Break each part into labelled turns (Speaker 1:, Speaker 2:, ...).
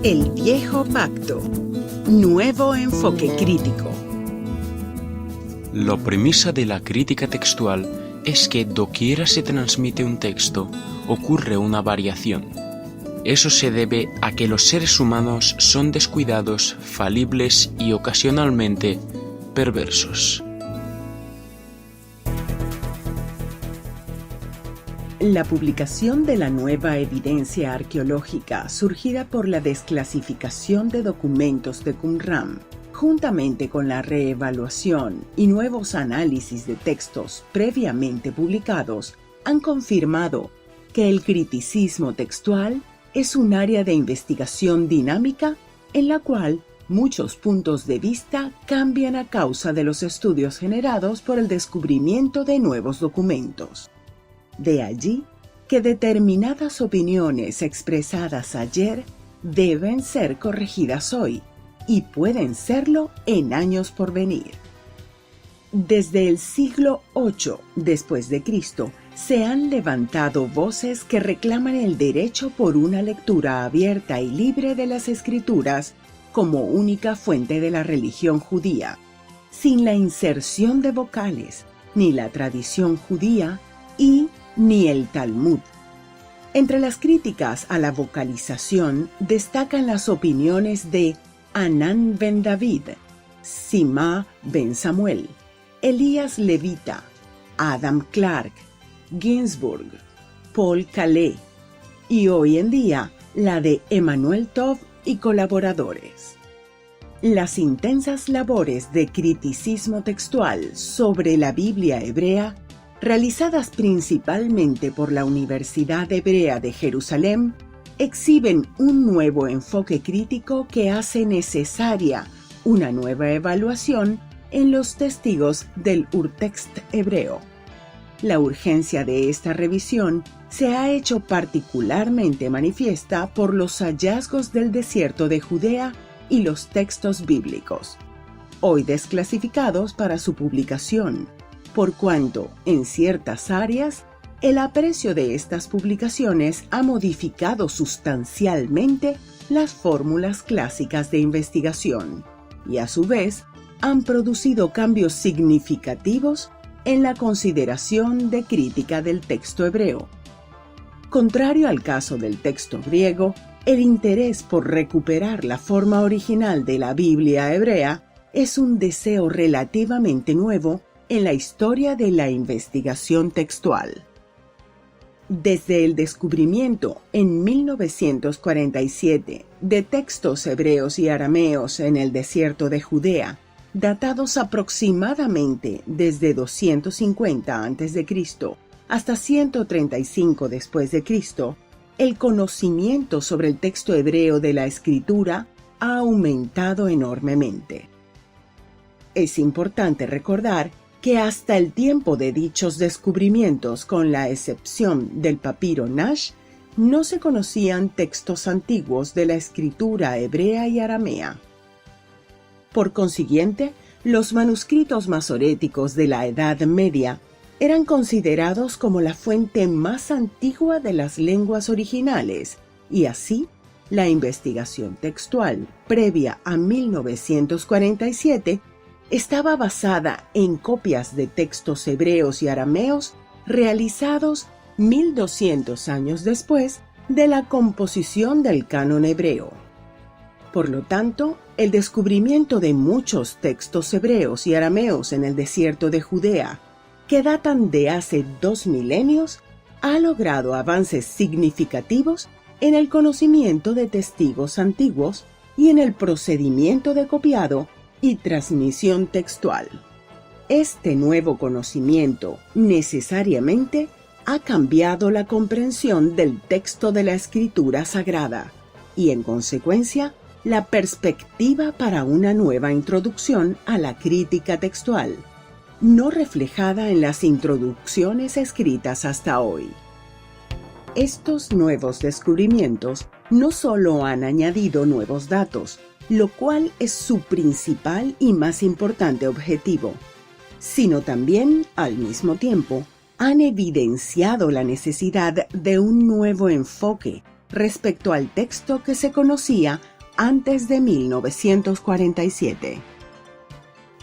Speaker 1: El viejo pacto. Nuevo enfoque crítico.
Speaker 2: La premisa de la crítica textual es que doquiera se transmite un texto, ocurre una variación. Eso se debe a que los seres humanos son descuidados, falibles y ocasionalmente perversos.
Speaker 1: La publicación de la nueva evidencia arqueológica surgida por la desclasificación de documentos de Qumran, juntamente con la reevaluación y nuevos análisis de textos previamente publicados, han confirmado que el criticismo textual es un área de investigación dinámica en la cual muchos puntos de vista cambian a causa de los estudios generados por el descubrimiento de nuevos documentos. De allí que determinadas opiniones expresadas ayer deben ser corregidas hoy y pueden serlo en años por venir. Desde el siglo VIII después de Cristo se han levantado voces que reclaman el derecho por una lectura abierta y libre de las Escrituras como única fuente de la religión judía, sin la inserción de vocales, ni la tradición judía ni el Talmud. Entre las críticas a la vocalización destacan las opiniones de Hanan ben David, Sima ben Samuel, Elías Levita, Adam Clark, Ginsburg, Paul Calais y hoy en día la de Emanuel Tov y colaboradores. Las intensas labores de criticismo textual sobre la Biblia hebrea, realizadas principalmente por la Universidad Hebrea de Jerusalén, exhiben un nuevo enfoque crítico que hace necesaria una nueva evaluación en los testigos del Urtext hebreo. La urgencia de esta revisión se ha hecho particularmente manifiesta por los hallazgos del desierto de Judea y los textos bíblicos, hoy desclasificados para su publicación, por cuanto, en ciertas áreas, el aprecio de estas publicaciones ha modificado sustancialmente las fórmulas clásicas de investigación y, a su vez, han producido cambios significativos en la consideración de crítica del texto hebreo. Contrario al caso del texto griego, el interés por recuperar la forma original de la Biblia hebrea es un deseo relativamente nuevo en la historia de la investigación textual. Desde el descubrimiento en 1947 de textos hebreos y arameos en el desierto de Judea, datados aproximadamente desde 250 a.C. hasta 135 después de Cristo, el conocimiento sobre el texto hebreo de la Escritura ha aumentado enormemente. Es importante recordar que hasta el tiempo de dichos descubrimientos, con la excepción del papiro Nash, no se conocían textos antiguos de la escritura hebrea y aramea. Por consiguiente, los manuscritos masoréticos de la Edad Media eran considerados como la fuente más antigua de las lenguas originales, y así, la investigación textual previa a 1947 estaba basada en copias de textos hebreos y arameos realizados 1200 años después de la composición del canon hebreo. Por lo tanto, el descubrimiento de muchos textos hebreos y arameos en el desierto de Judea, que datan de hace 2 milenios, ha logrado avances significativos en el conocimiento de testigos antiguos y en el procedimiento de copiado y transmisión textual. Este nuevo conocimiento necesariamente ha cambiado la comprensión del texto de la Escritura Sagrada y, en consecuencia, la perspectiva para una nueva introducción a la crítica textual, no reflejada en las introducciones escritas hasta hoy. Estos nuevos descubrimientos no solo han añadido nuevos datos, lo cual es su principal y más importante objetivo, sino también, al mismo tiempo, han evidenciado la necesidad de un nuevo enfoque respecto al texto que se conocía antes de 1947.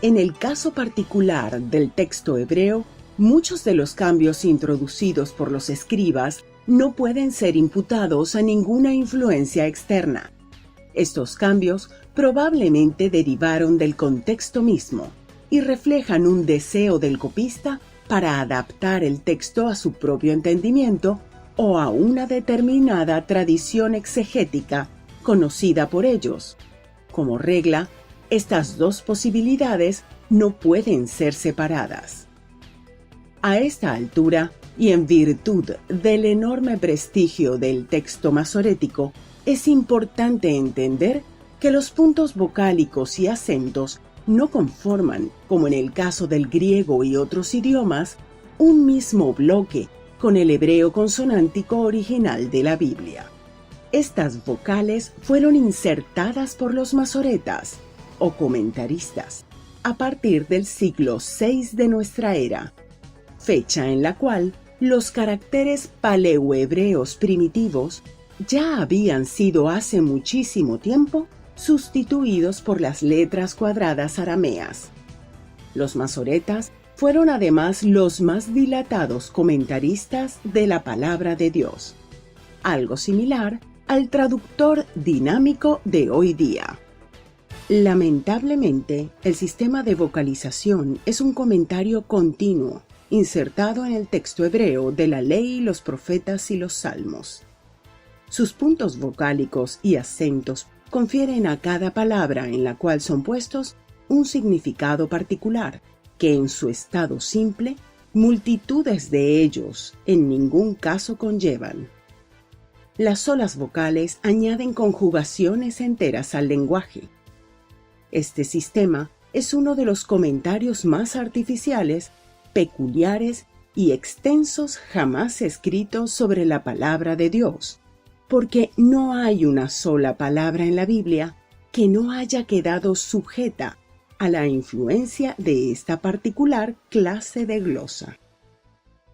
Speaker 1: En el caso particular del texto hebreo, muchos de los cambios introducidos por los escribas no pueden ser imputados a ninguna influencia externa. Estos cambios probablemente derivaron del contexto mismo y reflejan un deseo del copista para adaptar el texto a su propio entendimiento o a una determinada tradición exegética conocida por ellos. Como regla, estas dos posibilidades no pueden ser separadas. A esta altura, y en virtud del enorme prestigio del texto masorético, es importante entender que los puntos vocálicos y acentos no conforman, como en el caso del griego y otros idiomas, un mismo bloque con el hebreo consonántico original de la Biblia. Estas vocales fueron insertadas por los masoretas, o comentaristas, a partir del siglo VI de nuestra era, fecha en la cual los caracteres paleohebreos primitivos ya habían sido hace muchísimo tiempo sustituidos por las letras cuadradas arameas. Los masoretas fueron además los más dilatados comentaristas de la palabra de Dios, algo similar al traductor dinámico de hoy día. Lamentablemente, el sistema de vocalización es un comentario continuo, insertado en el texto hebreo de la ley, los profetas y los salmos. Sus puntos vocálicos y acentos confieren a cada palabra en la cual son puestos un significado particular, que en su estado simple, multitudes de ellos en ningún caso conllevan. Las solas vocales añaden conjugaciones enteras al lenguaje. Este sistema es uno de los comentarios más artificiales, peculiares y extensos jamás escritos sobre la palabra de Dios, porque no hay una sola palabra en la Biblia que no haya quedado sujeta a la influencia de esta particular clase de glosa.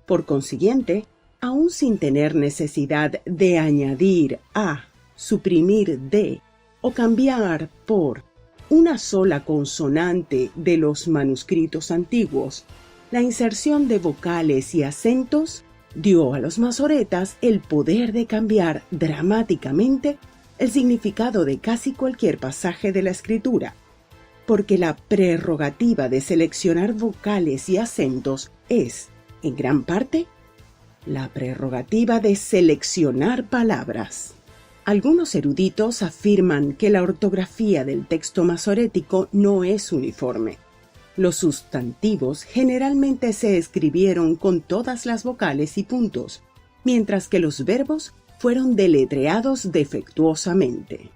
Speaker 1: Por consiguiente, aun sin tener necesidad de añadir a, suprimir de o cambiar por una sola consonante de los manuscritos antiguos, la inserción de vocales y acentos dio a los masoretas el poder de cambiar dramáticamente el significado de casi cualquier pasaje de la Escritura, porque la prerrogativa de seleccionar vocales y acentos es, en gran parte, la prerrogativa de seleccionar palabras. Algunos eruditos afirman que la ortografía del texto masorético no es uniforme. Los sustantivos generalmente se escribieron con todas las vocales y puntos, mientras que los verbos fueron deletreados defectuosamente.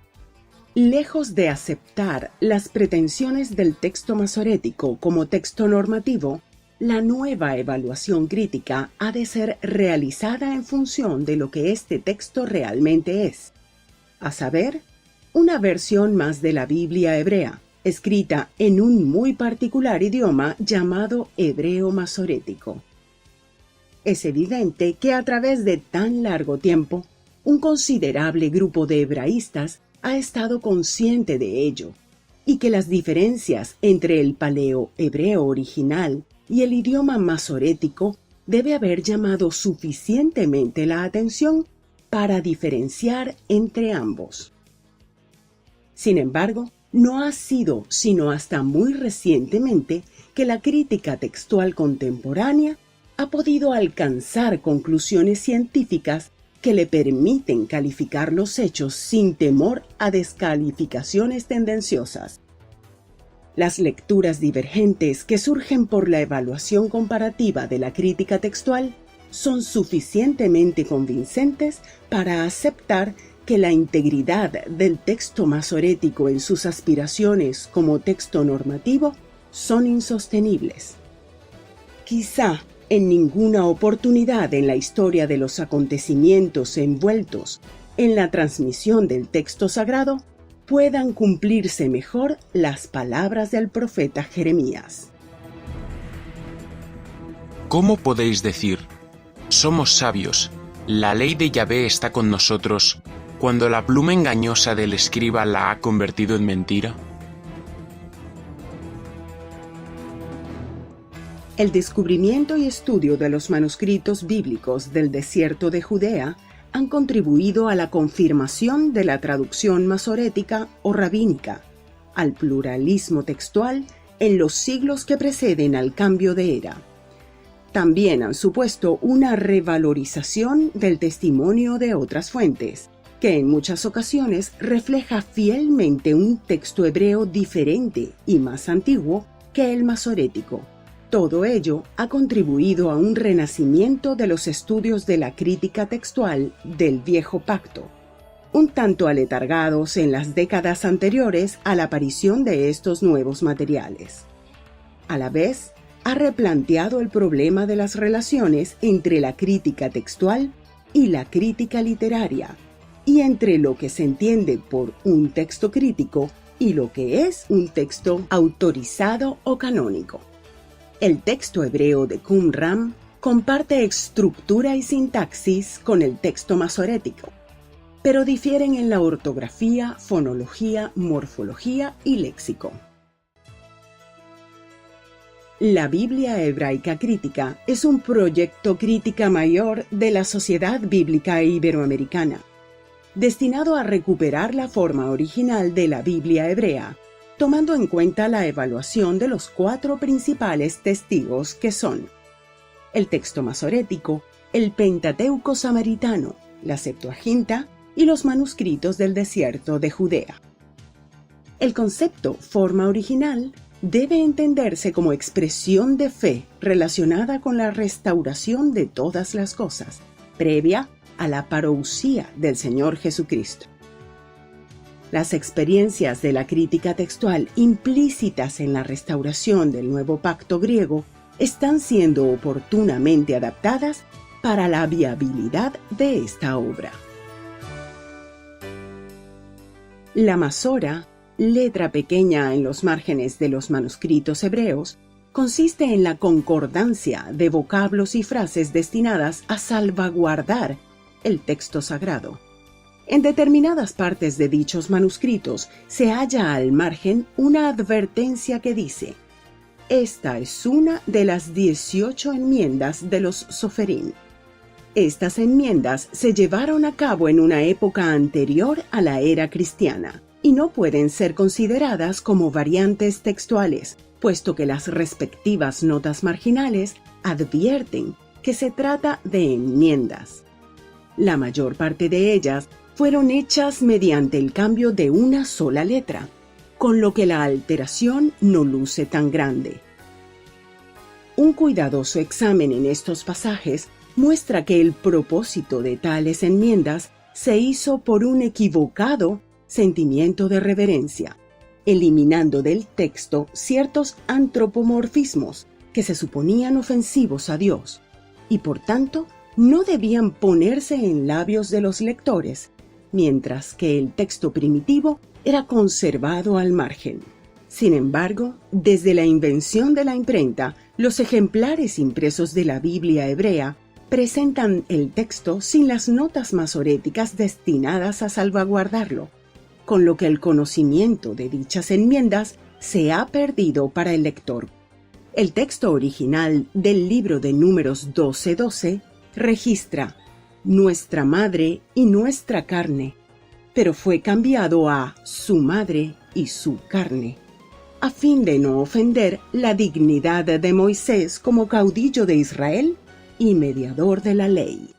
Speaker 1: Lejos de aceptar las pretensiones del texto masorético como texto normativo, la nueva evaluación crítica ha de ser realizada en función de lo que este texto realmente es, a saber, una versión más de la Biblia hebrea, escrita en un muy particular idioma llamado hebreo masorético. Es evidente que a través de tan largo tiempo, un considerable grupo de hebraístas ha estado consciente de ello, y que las diferencias entre el paleo-hebreo original y el idioma masorético debe haber llamado suficientemente la atención para diferenciar entre ambos. Sin embargo, no ha sido sino hasta muy recientemente que la crítica textual contemporánea ha podido alcanzar conclusiones científicas que le permiten calificar los hechos sin temor a descalificaciones tendenciosas. Las lecturas divergentes que surgen por la evaluación comparativa de la crítica textual son suficientemente convincentes para aceptar que la integridad del texto masorético en sus aspiraciones como texto normativo son insostenibles. Quizá en ninguna oportunidad en la historia de los acontecimientos envueltos en la transmisión del texto sagrado puedan cumplirse mejor las palabras del profeta Jeremías.
Speaker 2: ¿Cómo podéis decir, somos sabios, la ley de Yahvé está con nosotros, cuando la pluma engañosa del escriba la ha convertido en mentira?
Speaker 1: El descubrimiento y estudio de los manuscritos bíblicos del desierto de Judea han contribuido a la confirmación de la traducción masorética o rabínica, al pluralismo textual en los siglos que preceden al cambio de era. También han supuesto una revalorización del testimonio de otras fuentes, que en muchas ocasiones refleja fielmente un texto hebreo diferente y más antiguo que el masorético. Todo ello ha contribuido a un renacimiento de los estudios de la crítica textual del Viejo Pacto, un tanto aletargados en las décadas anteriores a la aparición de estos nuevos materiales. A la vez, ha replanteado el problema de las relaciones entre la crítica textual y la crítica literaria, y entre lo que se entiende por un texto crítico y lo que es un texto autorizado o canónico. El texto hebreo de Qumran comparte estructura y sintaxis con el texto masorético, pero difieren en la ortografía, fonología, morfología y léxico. La Biblia Hebraica Crítica es un proyecto crítica mayor de la Sociedad Bíblica Iberoamericana, destinado a recuperar la forma original de la Biblia hebrea, tomando en cuenta la evaluación de los 4 principales testigos que son el texto masorético, el Pentateuco samaritano, la Septuaginta y los manuscritos del desierto de Judea. El concepto forma original debe entenderse como expresión de fe relacionada con la restauración de todas las cosas, previa a la parousia del Señor Jesucristo. Las experiencias de la crítica textual implícitas en la restauración del Nuevo Pacto griego están siendo oportunamente adaptadas para la viabilidad de esta obra. La Masora, letra pequeña en los márgenes de los manuscritos hebreos, consiste en la concordancia de vocablos y frases destinadas a salvaguardar el texto sagrado. En determinadas partes de dichos manuscritos se halla al margen una advertencia que dice: esta es una de las 18 enmiendas de los Soferim. Estas enmiendas se llevaron a cabo en una época anterior a la era cristiana y no pueden ser consideradas como variantes textuales, puesto que las respectivas notas marginales advierten que se trata de enmiendas. La mayor parte de ellas fueron hechas mediante el cambio de una sola letra, con lo que la alteración no luce tan grande. Un cuidadoso examen en estos pasajes muestra que el propósito de tales enmiendas se hizo por un equivocado sentimiento de reverencia, eliminando del texto ciertos antropomorfismos que se suponían ofensivos a Dios y por tanto no debían ponerse en labios de los lectores, mientras que el texto primitivo era conservado al margen. Sin embargo, desde la invención de la imprenta, los ejemplares impresos de la Biblia hebrea presentan el texto sin las notas masoréticas destinadas a salvaguardarlo, con lo que el conocimiento de dichas enmiendas se ha perdido para el lector. El texto original del libro de Números 12:12 registra nuestra madre y nuestra carne, pero fue cambiado a su madre y su carne, a fin de no ofender la dignidad de Moisés como caudillo de Israel y mediador de la ley.